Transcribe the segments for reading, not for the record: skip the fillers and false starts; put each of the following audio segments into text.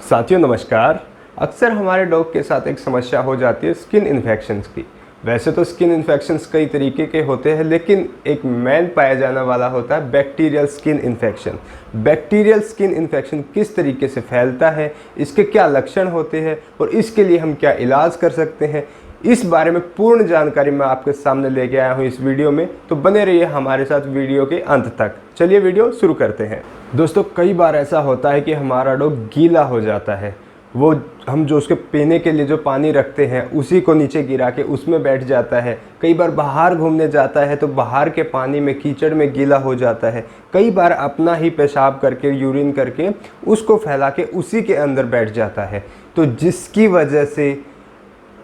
साथियों नमस्कार। अक्सर हमारे डॉग के साथ एक समस्या हो जाती है स्किन इन्फेक्शंस की। वैसे तो स्किन इन्फेक्शंस कई तरीके के होते हैं, लेकिन एक मेन पाया जाने वाला होता है bacterial skin infection. Bacterial skin infection किस तरीके से फैलता है, इसके क्या लक्षण होते हैं और इसके लिए हम क्या इलाज कर सकते हैं, इस बारे में पूर्ण जानकारी मैं आपके सामने लेके आया हूँ इस वीडियो में। तो बने रहिए हमारे साथ वीडियो के अंत तक। चलिए वीडियो शुरू करते हैं। दोस्तों, कई बार ऐसा होता है कि हमारा डॉग गीला हो जाता है। वो हम जो उसके पीने के लिए जो पानी रखते हैं उसी को नीचे गिरा के उसमें बैठ जाता है। कई बार बाहर घूमने जाता है तो बाहर के पानी में कीचड़ में गीला हो जाता है। कई बार अपना ही पेशाब करके यूरिन करके उसको फैला के उसी के अंदर बैठ जाता है, तो जिसकी वजह से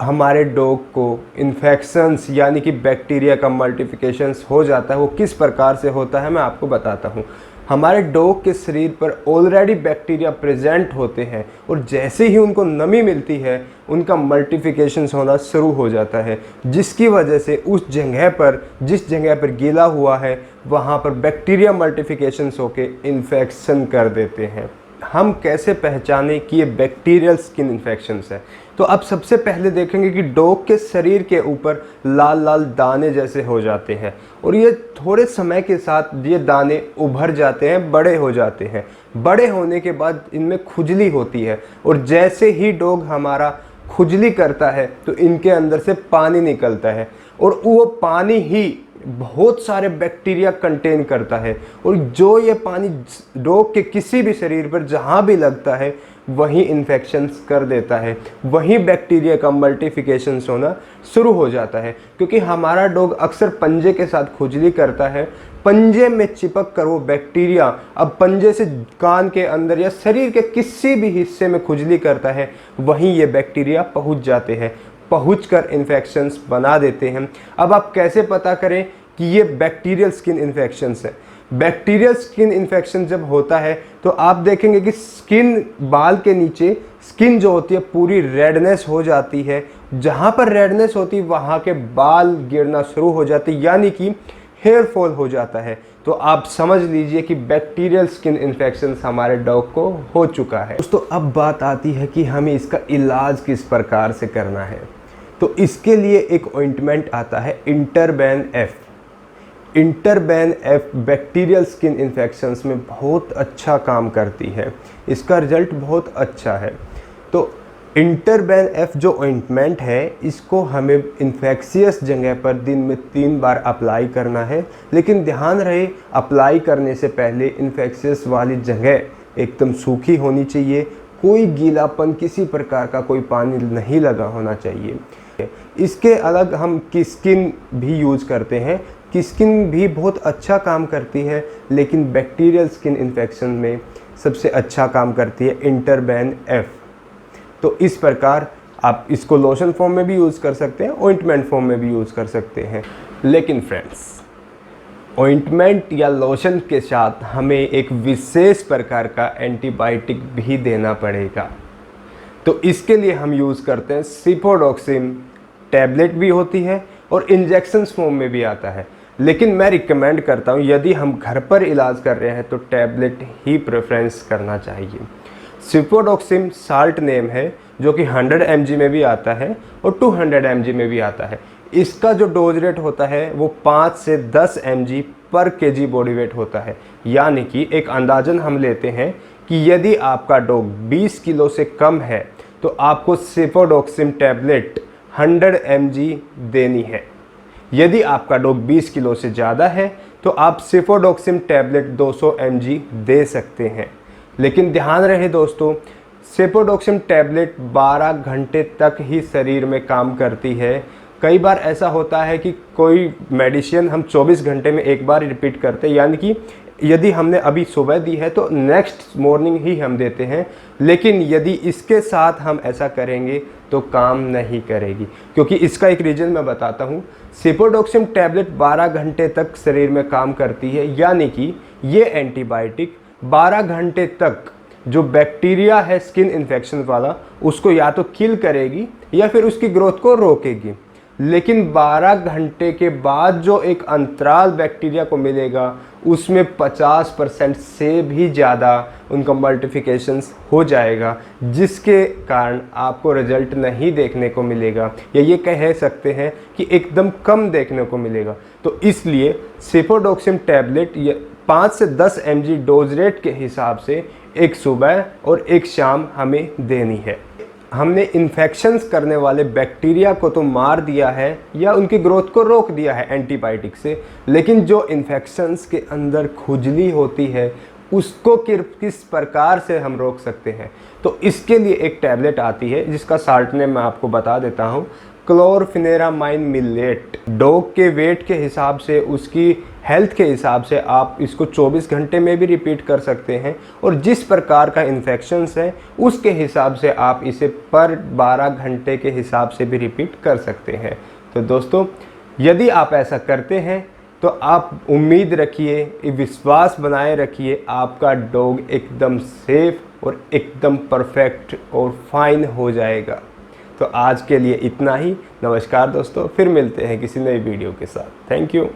हमारे डॉग को इन्फेक्शंस यानी कि बैक्टीरिया का मल्टीप्लिकेशंस हो जाता है। वो किस प्रकार से होता है मैं आपको बताता हूँ। हमारे डॉग के शरीर पर ऑलरेडी बैक्टीरिया प्रेजेंट होते हैं और जैसे ही उनको नमी मिलती है उनका मल्टीप्लिकेशंस होना शुरू हो जाता है, जिसकी वजह से उस जगह पर जिस जगह पर गीला हुआ है वहाँ पर बैक्टीरिया मल्टीप्लिकेशंस होके इन्फेक्शन कर देते हैं। हम कैसे पहचानें कि ये बैक्टीरियल स्किन इन्फेक्शंस है? तो अब सबसे पहले देखेंगे कि डॉग के शरीर के ऊपर लाल लाल दाने जैसे हो जाते हैं और ये थोड़े समय के साथ ये दाने उभर जाते हैं, बड़े हो जाते हैं। बड़े होने के बाद इनमें खुजली होती है और जैसे ही डॉग हमारा खुजली करता है तो इनके अंदर से पानी निकलता है और वो पानी ही बहुत सारे बैक्टीरिया कंटेन करता है और जो ये पानी डॉग के किसी भी शरीर पर जहाँ भी लगता है वहीं इन्फेक्शंस कर देता है, वहीं बैक्टीरिया का मल्टीप्लिकेशंस होना शुरू हो जाता है। क्योंकि हमारा डॉग अक्सर पंजे के साथ खुजली करता है, पंजे में चिपक कर वो बैक्टीरिया अब पंजे से कान के अंदर या शरीर के किसी भी हिस्से में खुजली करता है, वहीं ये बैक्टीरिया पहुँच जाते हैं, पहुंचकर इन्फेक्शंस बना देते हैं। अब आप कैसे पता करें कि ये बैक्टीरियल स्किन इन्फेक्शंस है? बैक्टीरियल स्किन इन्फेक्शन जब होता है तो आप देखेंगे कि स्किन, बाल के नीचे स्किन जो होती है पूरी रेडनेस हो जाती है। जहाँ पर रेडनेस होती है वहाँ के बाल गिरना शुरू हो जाते हैं, यानी कि हेयर फॉल हो जाता है। तो आप समझ लीजिए कि बैक्टीरियल स्किन इन्फेक्शन हमारे डॉग को हो चुका है। दोस्तों, अब बात आती है कि हमें इसका इलाज किस प्रकार से करना है। तो इसके लिए एक ऑइंटमेंट आता है Interben F. Interben F bacterial skin infections में बहुत अच्छा काम करती है, इसका रिजल्ट बहुत अच्छा है। तो इंटरबेन एफ जो ऑइंटमेंट है इसको हमें इन्फेक्शियस जगह पर दिन में 3 बार अप्लाई करना है, लेकिन ध्यान रहे अप्लाई करने से पहले इन्फेक्शियस वाली जगह एकदम सूखी होनी चाहिए, कोई गीलापन, किसी प्रकार का कोई पानी नहीं लगा होना चाहिए। इसके अलग हम किस्किन भी यूज़ करते हैं। किस्किन भी बहुत अच्छा काम करती है, लेकिन बैक्टीरियल स्किन इन्फेक्शन में सबसे अच्छा काम करती है इंटरबेन एफ। तो इस प्रकार आप इसको लोशन फॉर्म में भी यूज़ कर सकते हैं, ऑइंटमेंट फॉर्म में भी यूज़ कर सकते हैं। लेकिन फ्रेंड्स, ऑइंटमेंट या लोशन के साथ हमें एक विशेष प्रकार का एंटीबायोटिक भी देना पड़ेगा। तो इसके लिए हम यूज़ करते हैं सिफोडोक्सिन। टैबलेट भी होती है और इंजेक्शंस फॉर्म में भी आता है, लेकिन मैं रिकमेंड करता हूँ यदि हम घर पर इलाज कर रहे हैं तो टैबलेट ही प्रेफरेंस करना चाहिए। सिफोडोक्सिन साल्ट नेम है, जो कि 100 mg में भी आता है और 200 mg में भी आता है। इसका जो डोज रेट होता है वो 5 से 10 mg पर kg बॉडी वेट होता है। यानी कि एक अंदाजन हम लेते हैं कि यदि आपका डॉग 20 किलो से कम है तो आपको सिफोडोक्सिन टैबलेट 100 mg देनी है। यदि आपका डॉग 20 किलो से ज़्यादा है तो आप सिफोडोक्सिन टैबलेट 200 mg दे सकते हैं। लेकिन ध्यान रहे दोस्तों, सिफोडोक्सिन टैबलेट 12 घंटे तक ही शरीर में काम करती है। कई बार ऐसा होता है कि कोई मेडिसिन हम 24 घंटे में एक बार रिपीट करते हैं, यानी कि यदि हमने अभी सुबह दी है तो नेक्स्ट मॉर्निंग ही हम देते हैं। लेकिन यदि इसके साथ हम ऐसा करेंगे तो काम नहीं करेगी, क्योंकि इसका एक रीज़न मैं बताता हूँ। सिफोडोक्सिन टैबलेट 12 घंटे तक शरीर में काम करती है, यानी कि ये एंटीबायोटिक 12 घंटे तक जो बैक्टीरिया है स्किन इन्फेक्शन वाला उसको या तो किल करेगी या फिर उसकी ग्रोथ को रोकेगी। लेकिन 12 घंटे के बाद जो एक अंतराल बैक्टीरिया को मिलेगा उसमें 50% से भी ज़्यादा उनका मल्टीप्लिकेशंस हो जाएगा, जिसके कारण आपको रिजल्ट नहीं देखने को मिलेगा, या ये कह सकते हैं कि एकदम कम देखने को मिलेगा। तो इसलिए सेफोडोक्सिम टैबलेट 5 से 10 mg डोज रेट के हिसाब से एक सुबह और एक शाम हमें देनी है। हमने इन्फेक्शंस करने वाले बैक्टीरिया को तो मार दिया है या उनकी ग्रोथ को रोक दिया है एंटीबायोटिक से, लेकिन जो इन्फेक्शंस के अंदर खुजली होती है उसको किस प्रकार से हम रोक सकते हैं, तो इसके लिए एक टैबलेट आती है जिसका शार्ट नेम मैं आपको बता देता हूँ, क्लोरफेनेरामाइन मिलेट। डॉग के वेट के हिसाब से, उसकी हेल्थ के हिसाब से आप इसको 24 घंटे में भी रिपीट कर सकते हैं, और जिस प्रकार का इन्फेक्शंस है उसके हिसाब से आप इसे पर 12 घंटे के हिसाब से भी रिपीट कर सकते हैं। तो दोस्तों, यदि आप ऐसा करते हैं तो आप उम्मीद रखिए, विश्वास बनाए रखिए, आपका डॉग एकदम सेफ और एकदम परफेक्ट और फाइन हो जाएगा। तो आज के लिए इतना ही। नमस्कार दोस्तों, फिर मिलते हैं किसी नई वीडियो के साथ। Thank you.